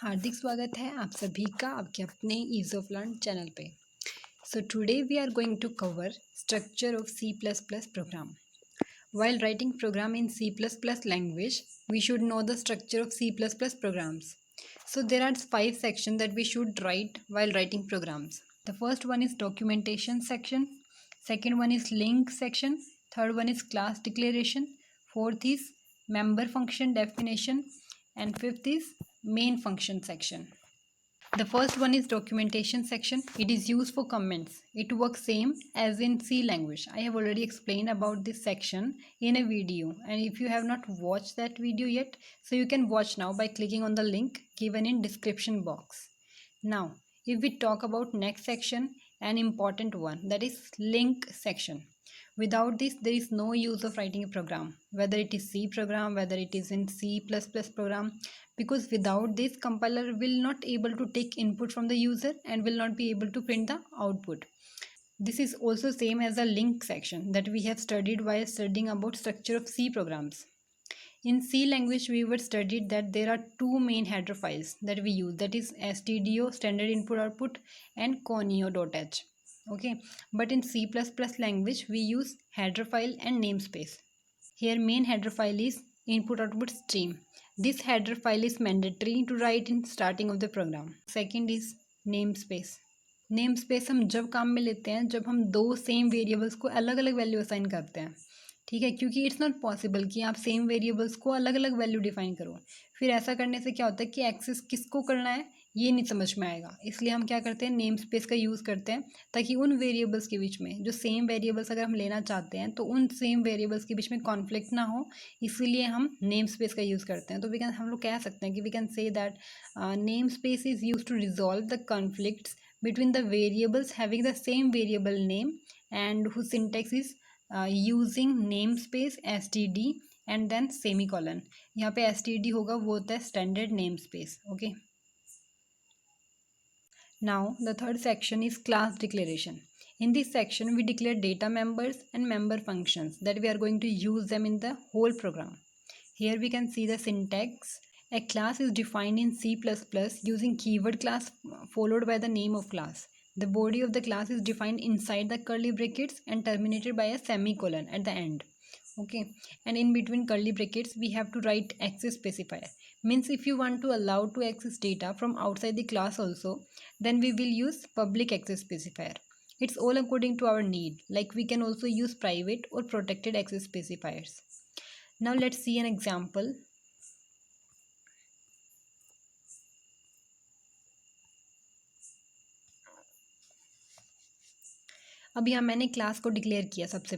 हार्दिक स्वागत है आप सभी का आपके अपने ईज ऑफ लर्न चैनल पे। So today we are going to cover structure of C++ program. While writing program in C++ language, we should know the structure of C++ programs. So there are 5 sections that we should write while writing programs. The first one is documentation section, second one is link section, third one is class declaration, fourth is member function definition, and fifth is main function section. The first one is documentation section. It is used for comments. It works same as in C language. I have already explained about this section in a video, and if you have not watched that video yet, so you can watch now by clicking on the link given in description box. Now, if we talk about next section, an important one, that is link section. Without this, there is no use of writing a program, whether it is C program, whether it is in C++ program, because without this, compiler will not able to take input from the user and will not be able to print the output. This is also same as the link section that we have studied while studying about structure of C programs. In C language, we were studied that there are two main header files that we use, that is stdio, standard input output, and conio.h. Okay, but in C++ language, we use header file and namespace. Here main header file is input output stream. This header file is mandatory to write in starting of the program. Second is namespace. Namespace हम जब काम में लेते हैं जब हम दो same variables को अलग अलग वैल्यू असाइन करते हैं, ठीक है, क्योंकि इट्स नॉट पॉसिबल कि आप सेम वेरिएबल्स को अलग अलग वैल्यू डिफाइन करो। फिर ऐसा करने से क्या होता है कि एक्सेस किसको करना है ये नहीं समझ में आएगा। इसलिए हम क्या करते हैं, नेम स्पेस का यूज़ करते हैं, ताकि उन वेरिएबल्स के बीच में जो सेम वेरिएबल्स अगर हम लेना चाहते हैं तो उन सेम वेरिएबल्स के बीच में कॉन्फ्लिक्ट ना हो, इसीलिए हम नेम स्पेस का यूज़ करते हैं। तो हम लोग कह सकते हैं कि we can say that namespace is use to resolve the conflicts between the variables having the same variable name and whose syntax is using namespace std and then semicolon. यहाँ पे std होगा वो होता है standard namespace. Okay. Now the third section is class declaration. In this section we declare data members and member functions that we are going to use them in the whole program. Here we can see the syntax. A class is defined in C++ using keyword class followed by the name of class. The body of the class is defined inside the curly brackets and terminated by a semicolon at the end. Okay, and in between curly brackets we have to write access specifier. Means if you want to allow to access data from outside the class also, then we will use public access specifier. It's all according to our need. Like we can also use private or protected access specifiers. Now let's see an example. अब यहाँ मैंने class को declare किया। सबसे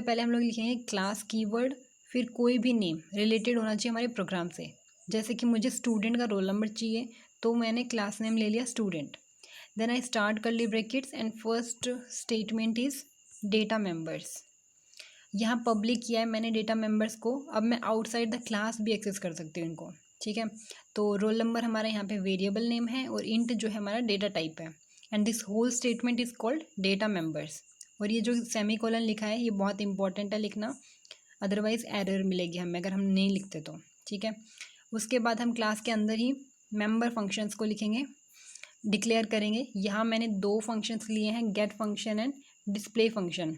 पहले हम लोग लिखेंगे क्लास कीवर्ड, फिर कोई भी नेम रिलेटेड होना चाहिए हमारे प्रोग्राम से। जैसे कि मुझे स्टूडेंट का रोल नंबर चाहिए तो मैंने क्लास नेम ले लिया student. Then I start curly brackets and first statement is data members. यहाँ पब्लिक किया है मैंने डेटा मेंबर्स को। अब मैं आउटसाइड द क्लास भी एक्सेस कर सकती हूँ इनको, ठीक है। तो रोल नंबर हमारा यहाँ पे वेरिएबल नेम है और इंट जो है हमारा डेटा टाइप है। And this whole statement is called data members. और ये जो सेमीकोलन लिखा है ये बहुत इंपॉर्टेंट है लिखना, अदरवाइज एरर मिलेगी हमें अगर हम नहीं लिखते तो, ठीक है। उसके बाद हम क्लास के अंदर ही मेंबर फंक्शंस को लिखेंगे, डिक्लेयर करेंगे। यहाँ मैंने दो फंक्शंस लिए हैं, get function and display function.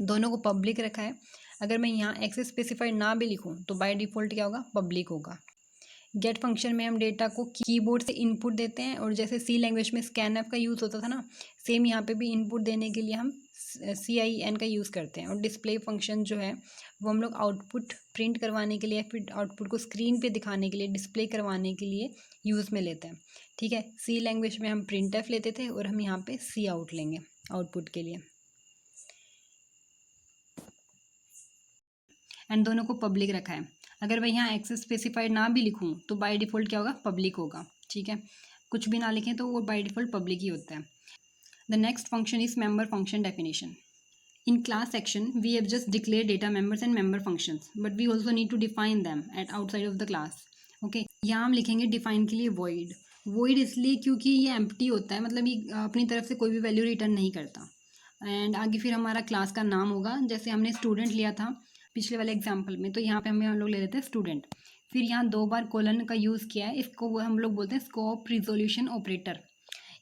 दोनों को पब्लिक रखा है। अगर मैं यहाँ एक्सेस स्पेसिफाइड ना भी लिखूँ तो बाय डिफ़ॉल्ट क्या होगा, पब्लिक होगा। गेट फंक्शन में हम डेटा को कीबोर्ड से इनपुट देते हैं, और जैसे सी लैंग्वेज में स्कैनएफ का यूज़ होता था ना, सेम यहाँ पे भी इनपुट देने के लिए हम CIN का यूज़ करते हैं। और डिस्प्ले फंक्शन जो है वो हम लोग आउटपुट प्रिंट करवाने के लिए, फिर आउटपुट को स्क्रीन पे दिखाने के लिए, डिस्प्ले करवाने के लिए यूज़ में लेते हैं, ठीक है। सी लैंग्वेज में हम printf लेते थे और हम यहाँ पे सी आउट लेंगे आउटपुट के लिए। एंड दोनों को पब्लिक रखा है। अगर मैं यहाँ एक्सेस स्पेसिफाइड ना भी लिखूँ तो बाय डिफ़ॉल्ट क्या होगा, पब्लिक होगा, ठीक है। कुछ भी ना लिखें तो वो बाय डिफ़ॉल्ट पब्लिक ही होता है। The next function is member function definition. In class section we have just declare data members and member functions, but we also need to define them at outside of the class. Okay, यहाँ हम लिखेंगे define के लिए void. Void इसलिए क्योंकि ये empty होता है, मतलब ये अपनी तरफ से कोई भी वैल्यू रिटर्न नहीं करता। एंड आगे फिर हमारा क्लास का नाम होगा, जैसे हमने स्टूडेंट लिया था पिछले वाले एग्जाम्पल में, तो यहाँ पे हम लोग ले लेते हैं स्टूडेंट। फिर यहाँ 2 बार कोलन का यूज़ किया है, इसको वो हम लोग बोलते हैं स्कोप रिजोल्यूशन ऑपरेटर।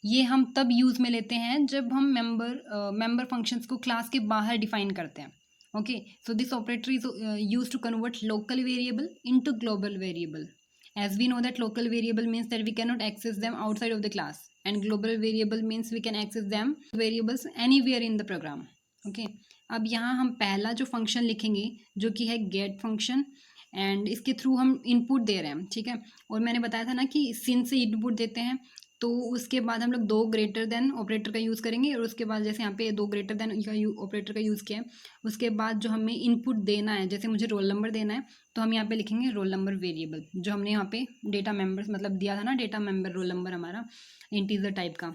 ये हम तब यूज़ में लेते हैं जब हम मेंबर फंक्शंस को क्लास के बाहर डिफाइन करते हैं। Okay, so this operator is use to convert local variable into global variable. As we know that local variable means that we cannot access them outside of the class, and global variable means we can access them variables anywhere in the program. Okay, अब यहाँ हम पहला जो function लिखेंगे जो कि है gate function, and इसके थ्रू हम इनपुट दे रहे हैं, ठीक है। और मैंने बताया था ना कि सिन से इनपुट देते हैं, तो उसके बाद हम लोग 2 ग्रेटर देन ऑपरेटर का यूज़ करेंगे, और उसके बाद जैसे यहाँ पे 2 ग्रेटर देन का ऑपरेटर का यूज़ किया है, उसके बाद जो हमें इनपुट देना है, जैसे मुझे रोल नंबर देना है, तो हम यहाँ पे लिखेंगे रोल नंबर वेरिएबल, जो हमने यहाँ पे डेटा मेंबर्स मतलब दिया था ना, डेटा मेंबर रोल नंबर हमारा इंटीजर टाइप का,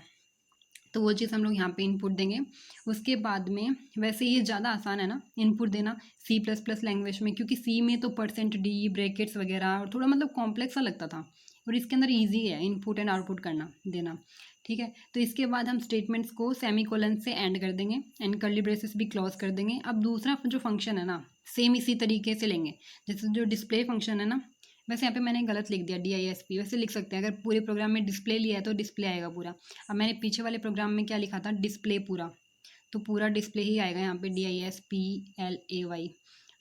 तो वो चीज़ हम लोग यहाँ पे इनपुट देंगे। उसके बाद में वैसे ये ज़्यादा आसान है ना इनपुट देना C++ लैंग्वेज में, क्योंकि C में तो %d ब्रैकेट्स वगैरह और थोड़ा मतलब कॉम्प्लेक्स सा लगता था, और इसके अंदर इजी है इनपुट एंड आउटपुट करना देना, ठीक है। तो इसके बाद हम स्टेटमेंट्स को सेमीकोलन से एंड कर देंगे एंड कर्ली ब्रेसेस भी क्लोज कर देंगे। अब दूसरा जो फंक्शन है ना, सेम इसी तरीके से लेंगे, जैसे जो डिस्प्ले फंक्शन है ना, वैसे यहाँ पे मैंने गलत लिख दिया DISP, वैसे लिख सकते हैं, अगर पूरे प्रोग्राम में डिस्प्ले लिया है तो डिस्प्ले आएगा पूरा। अब मैंने पीछे वाले प्रोग्राम में क्या लिखा था, डिस्प्ले पूरा, तो पूरा डिस्प्ले ही आएगा यहाँ पे DISPLAY।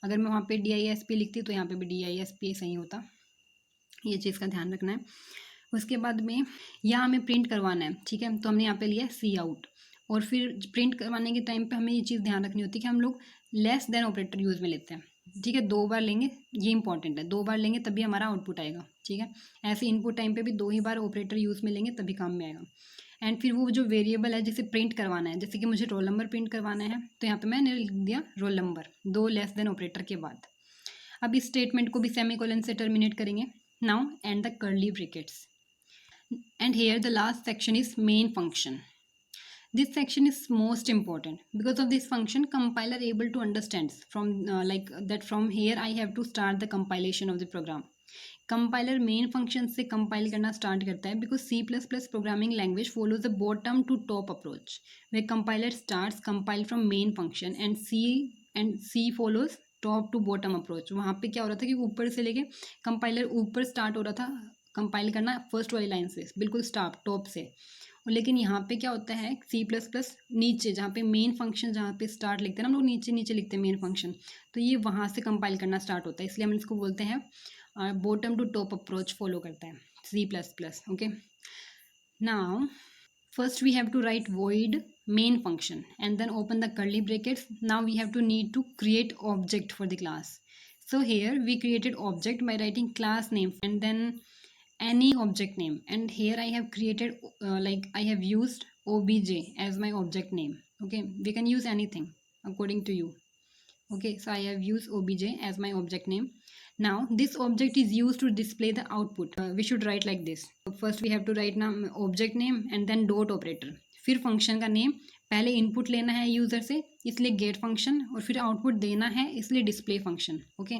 अगर मैं वहाँ पे DISP लिखती तो यहाँ पे भी DISP सही होता, ये चीज़ का ध्यान रखना है। उसके बाद में यहाँ हमें प्रिंट करवाना है, ठीक है, तो हमने यहाँ पे लिया Cout, और फिर प्रिंट करवाने के टाइम पे हमें ये चीज़ ध्यान रखनी होती है कि हम लोग लेस देन ऑपरेटर यूज़ में लेते हैं, ठीक है। 2 बार लेंगे, ये इंपॉर्टेंट है, 2 बार लेंगे तभी हमारा आउटपुट आएगा, ठीक है। ऐसे इनपुट टाइम पे भी 2 ही बार ऑपरेटर यूज़ में लेंगे तभी काम में आएगा। एंड फिर वो जो वेरिएबल है जिसे प्रिंट करवाना है, जैसे कि मुझे रोल नंबर प्रिंट करवाना है, तो यहाँ पे मैंने लिख दिया roll number 2 less than operator के बाद। अब इस स्टेटमेंट को भी सेमीकोलन से टर्मिनेट करेंगे। Now and the curly brackets, and here the last section is main function. This section is most important because of this function compiler able to understand from like that from here I have to start the compilation of the program. Compiler main function से compile करना start करता है because C++ programming language follows the bottom to top approach where compiler starts compile from main function and C follows top to bottom approach. वहाँ पे क्या हो रहा था कि ऊपर से लेके compiler ऊपर start हो रहा था कंपाइल करना फर्स्ट वाली लाइन से बिल्कुल स्टार्ट टॉप से, और लेकिन यहाँ पे क्या होता है C++ नीचे जहाँ पे मेन फंक्शन जहाँ पे स्टार्ट लिखते हैं ना हम लोग नीचे नीचे लिखते हैं मेन फंक्शन, तो ये वहाँ से कंपाइल करना स्टार्ट होता है, इसलिए हम इसको बोलते हैं bottom to top approach follow करता है C++। Okay, now first we have to write void main function and then open the curly brackets. Now we have to need to create object for the class. So here we created object by writing class name and then any object name, and here I have created like I have used obj as my object name. Okay, we can use anything according to you. Okay, so I have used obj as my object name. Now this object is used to display the output. We should write like this. First we have to write now object name and then dot operator, फिर function का name, पहले input लेना है user से इसलिए gate function, और फिर output देना है इसलिए डिस्प्ले फंक्शन। ओके,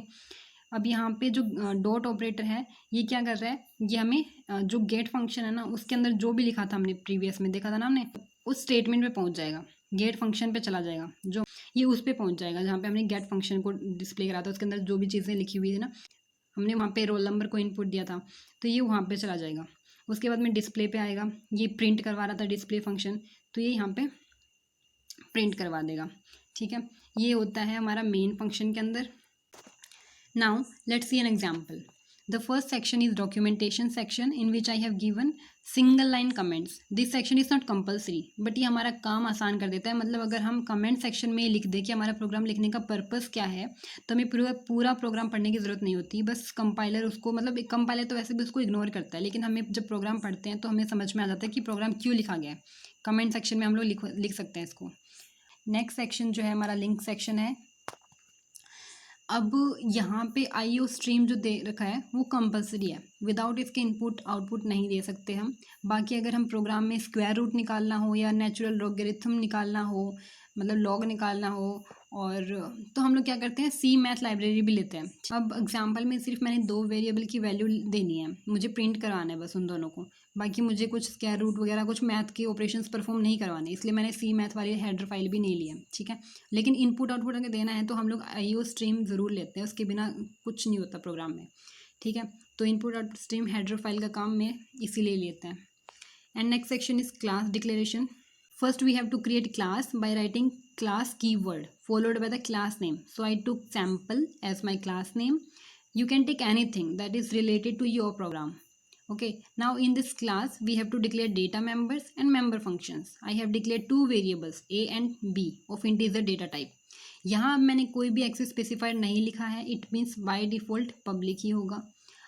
अब यहाँ पे जो डॉट ऑपरेटर है ये क्या कर रहा है, ये हमें जो गेट फंक्शन है ना उसके अंदर जो भी लिखा था हमने प्रीवियस में देखा था ना हमने, उस स्टेटमेंट पे पहुँच जाएगा, गेट फंक्शन पे चला जाएगा, जो ये उस पे पहुँच जाएगा जहाँ पे हमने गेट फंक्शन को डिस्प्ले करा था, उसके अंदर जो भी चीज़ें लिखी हुई थी ना, हमने वहाँ पे रोल नंबर को इनपुट दिया था, तो ये वहाँ पे चला जाएगा। उसके बाद में डिस्प्ले पे आएगा, ये प्रिंट करवा रहा था डिस्प्ले फंक्शन, तो ये यहाँ पे प्रिंट करवा देगा, ठीक है। ये होता है हमारा मेन फंक्शन के अंदर। Now let's see an example. The first section is documentation section in which I have given single line comments. This section is not compulsory, but ये हमारा काम आसान कर देता है। मतलब अगर हम कमेंट सेक्शन में लिख दें कि हमारा प्रोग्राम लिखने का पर्पस क्या है, तो हमें पूरा प्रोग्राम पढ़ने की ज़रूरत नहीं होती, बस कंपाइलर उसको मतलब कंपाइलर तो वैसे भी उसको इग्नोर करता है, लेकिन हमें जब प्रोग्राम पढ़ते हैं तो हमें समझ में आ जाता है कि प्रोग्राम क्यों लिखा गया है। कमेंट सेक्शन में हम लोग लिख सकते हैं इसको। नेक्स्ट सेक्शन जो है हमारा लिंक सेक्शन है। अब यहाँ पे IO स्ट्रीम जो दे रखा है वो कंपलसरी है, विदाउट इसके इनपुट आउटपुट नहीं दे सकते हम। बाकी अगर हम प्रोग्राम में स्क्वायर रूट निकालना हो या नेचुरल लॉगरिथम निकालना हो, मतलब लॉग निकालना हो, और तो हम लोग क्या करते हैं सी मैथ लाइब्रेरी भी लेते हैं। अब एग्जांपल में सिर्फ मैंने 2 वेरिएबल की वैल्यू देनी है, मुझे प्रिंट करवाना है बस उन दोनों को, बाकी मुझे कुछ स्क्वायर रूट वगैरह कुछ मैथ के ऑपरेशंस परफॉर्म नहीं करवाने, इसलिए मैंने सी मैथ वाली हेडर फाइल भी नहीं लिया, ठीक है। लेकिन इनपुट आउटपुट अगर देना है तो हम लोग IO स्ट्रीम ज़रूर लेते हैं, उसके बिना कुछ नहीं होता प्रोग्राम में, ठीक है। तो input output stream header file का काम में इसीलिए लेते हैं। And next section is class declaration. First we have to create class by writing class keyword followed by the class name. So I took sample as my class name. You can take anything that is related to your program. Okay, now in this class we have to declare data members and member functions. I have declared two variables a and b of integer data type. यहाँ मैंने कोई भी access specified नहीं लिखा है, it means by default public ही होगा.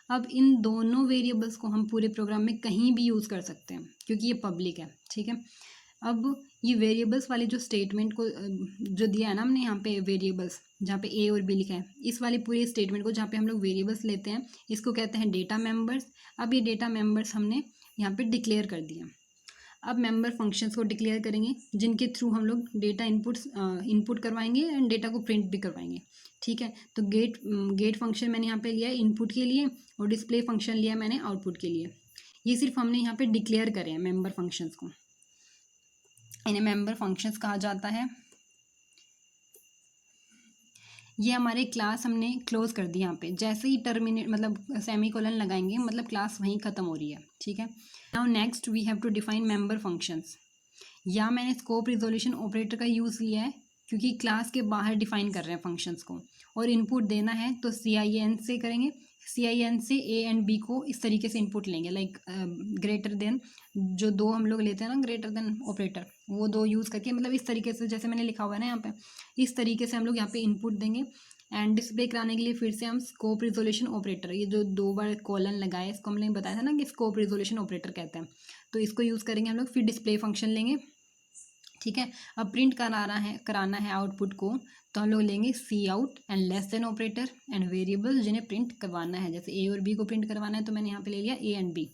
अब इन दोनों वेरिएबल्स को हम पूरे प्रोग्राम में कहीं भी यूज़ कर सकते हैं क्योंकि ये पब्लिक है. ठीक है. अब ये वेरिएबल्स वाले जो स्टेटमेंट को जो दिया है ना हमने यहाँ पे वेरिएबल्स जहाँ पे ए और बी लिखा है, इस वाले पूरे स्टेटमेंट को जहाँ पे हम लोग वेरिएबल्स लेते हैं इसको कहते हैं डेटा मेंबर्स. अब ये डेटा मेंबर्स हमने यहाँ पे डिक्लेयर कर दिया. अब मेंबर फंक्शंस को डिक्लेयर करेंगे जिनके थ्रू हम लोग डेटा इनपुट करवाएंगे एंड डेटा को प्रिंट भी करवाएंगे. ठीक है. तो गेट फंक्शन मैंने यहाँ पे लिया है इनपुट के लिए और डिस्प्ले फंक्शन लिया मैंने आउटपुट के लिए. ये सिर्फ हमने यहाँ पे डिक्लेयर करे हैं मेंबर फंक्शंस को. इन्हें मेंबर फंक्शंस कहा जाता है. ये हमारे क्लास हमने क्लोज कर दी. यहाँ पे जैसे ही टर्मिनेट मतलब सेमीकोलन लगाएंगे मतलब क्लास वहीं ख़त्म हो रही है. ठीक है. Now next we have to define member functions. या मैंने स्कोप रिजोल्यूशन ऑपरेटर का यूज़ लिया है क्योंकि क्लास के बाहर डिफाइन कर रहे हैं फंक्शंस को और इनपुट देना है तो CIN से करेंगे. CIN से A एंड B को इस तरीके से इनपुट लेंगे लाइक ग्रेटर देन जो दो हम लोग लेते हैं ना ग्रेटर देन ऑपरेटर वो दो यूज़ करके मतलब इस तरीके से जैसे मैंने लिखा हुआ है ना यहाँ पे इस तरीके से हम लोग यहाँ पे इनपुट देंगे. एंड डिस्प्ले कराने के लिए फिर से हम स्कोप रिजोल्यूशन ऑपरेटर ये जो 2 बार कॉलन लगाए इसको हमने बताया था ना कि स्कोप रिजोल्यूशन ऑपरेटर कहते हैं तो इसको यूज़ करेंगे हम लोग. फिर डिस्प्ले फंक्शन लेंगे. ठीक है. अब प्रिंट कराना है आउटपुट को तो हम लोग लेंगे Cout and less than operator and variables जिन्हें प्रिंट करवाना है जैसे A और B को प्रिंट करवाना है तो मैंने यहाँ पे ले लिया A and B.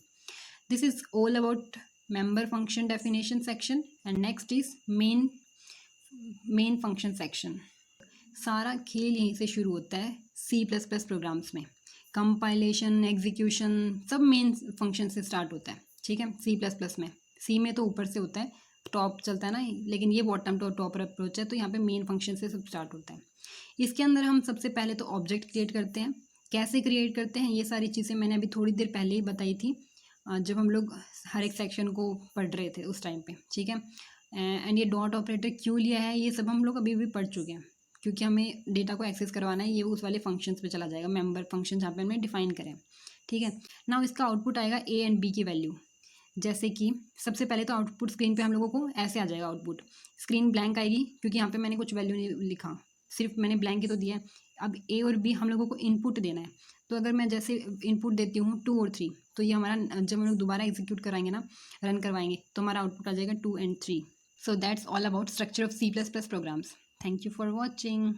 This is all about member function definition section and next is main function section. सारा खेल यहीं से शुरू होता है C++ प्रोग्राम्स में. कंपाइलेशन एग्जीक्यूशन सब मेन फंक्शन से स्टार्ट होता है. ठीक है. C++ में C में तो ऊपर से होता है टॉप चलता है ना लेकिन ये बॉटम टू टॉप अप्रोच है तो यहाँ पे मेन फंक्शन से सब स्टार्ट होता है. इसके अंदर हम सबसे पहले तो ऑब्जेक्ट क्रिएट करते हैं. कैसे क्रिएट करते हैं ये सारी चीज़ें मैंने अभी थोड़ी देर पहले ही बताई थी जब हम लोग हर एक सेक्शन को पढ़ रहे थे उस टाइम पे. ठीक है. एंड ये डॉट ऑपरेटर क्यों लिया है ये सब हम लोग अभी भी पढ़ चुके हैं क्योंकि हमें डेटा को एक्सेस करवाना है. ये उस वाले फंक्शंस पे चला जाएगा मेंबर फंक्शन जहाँ पे हमने डिफाइन करें. ठीक है. नाउ इसका आउटपुट आएगा A एंड B की वैल्यू. जैसे कि सबसे पहले तो आउटपुट स्क्रीन पे हम लोगों को ऐसे आ जाएगा. आउटपुट स्क्रीन ब्लैंक आएगी क्योंकि यहाँ पे मैंने कुछ वैल्यू नहीं लिखा सिर्फ मैंने ब्लैंक ही तो दिया है. अब A और B हम लोगों को इनपुट देना है तो अगर मैं जैसे इनपुट देती हूँ 2 और 3 तो ये हमारा जब हम लोग दोबारा एग्जीक्यूट कराएंगे ना रन करवाएंगे तो हमारा आउटपुट आ जाएगा 2 and 3. So that's all about structure of C++ programs. Thank you for watching.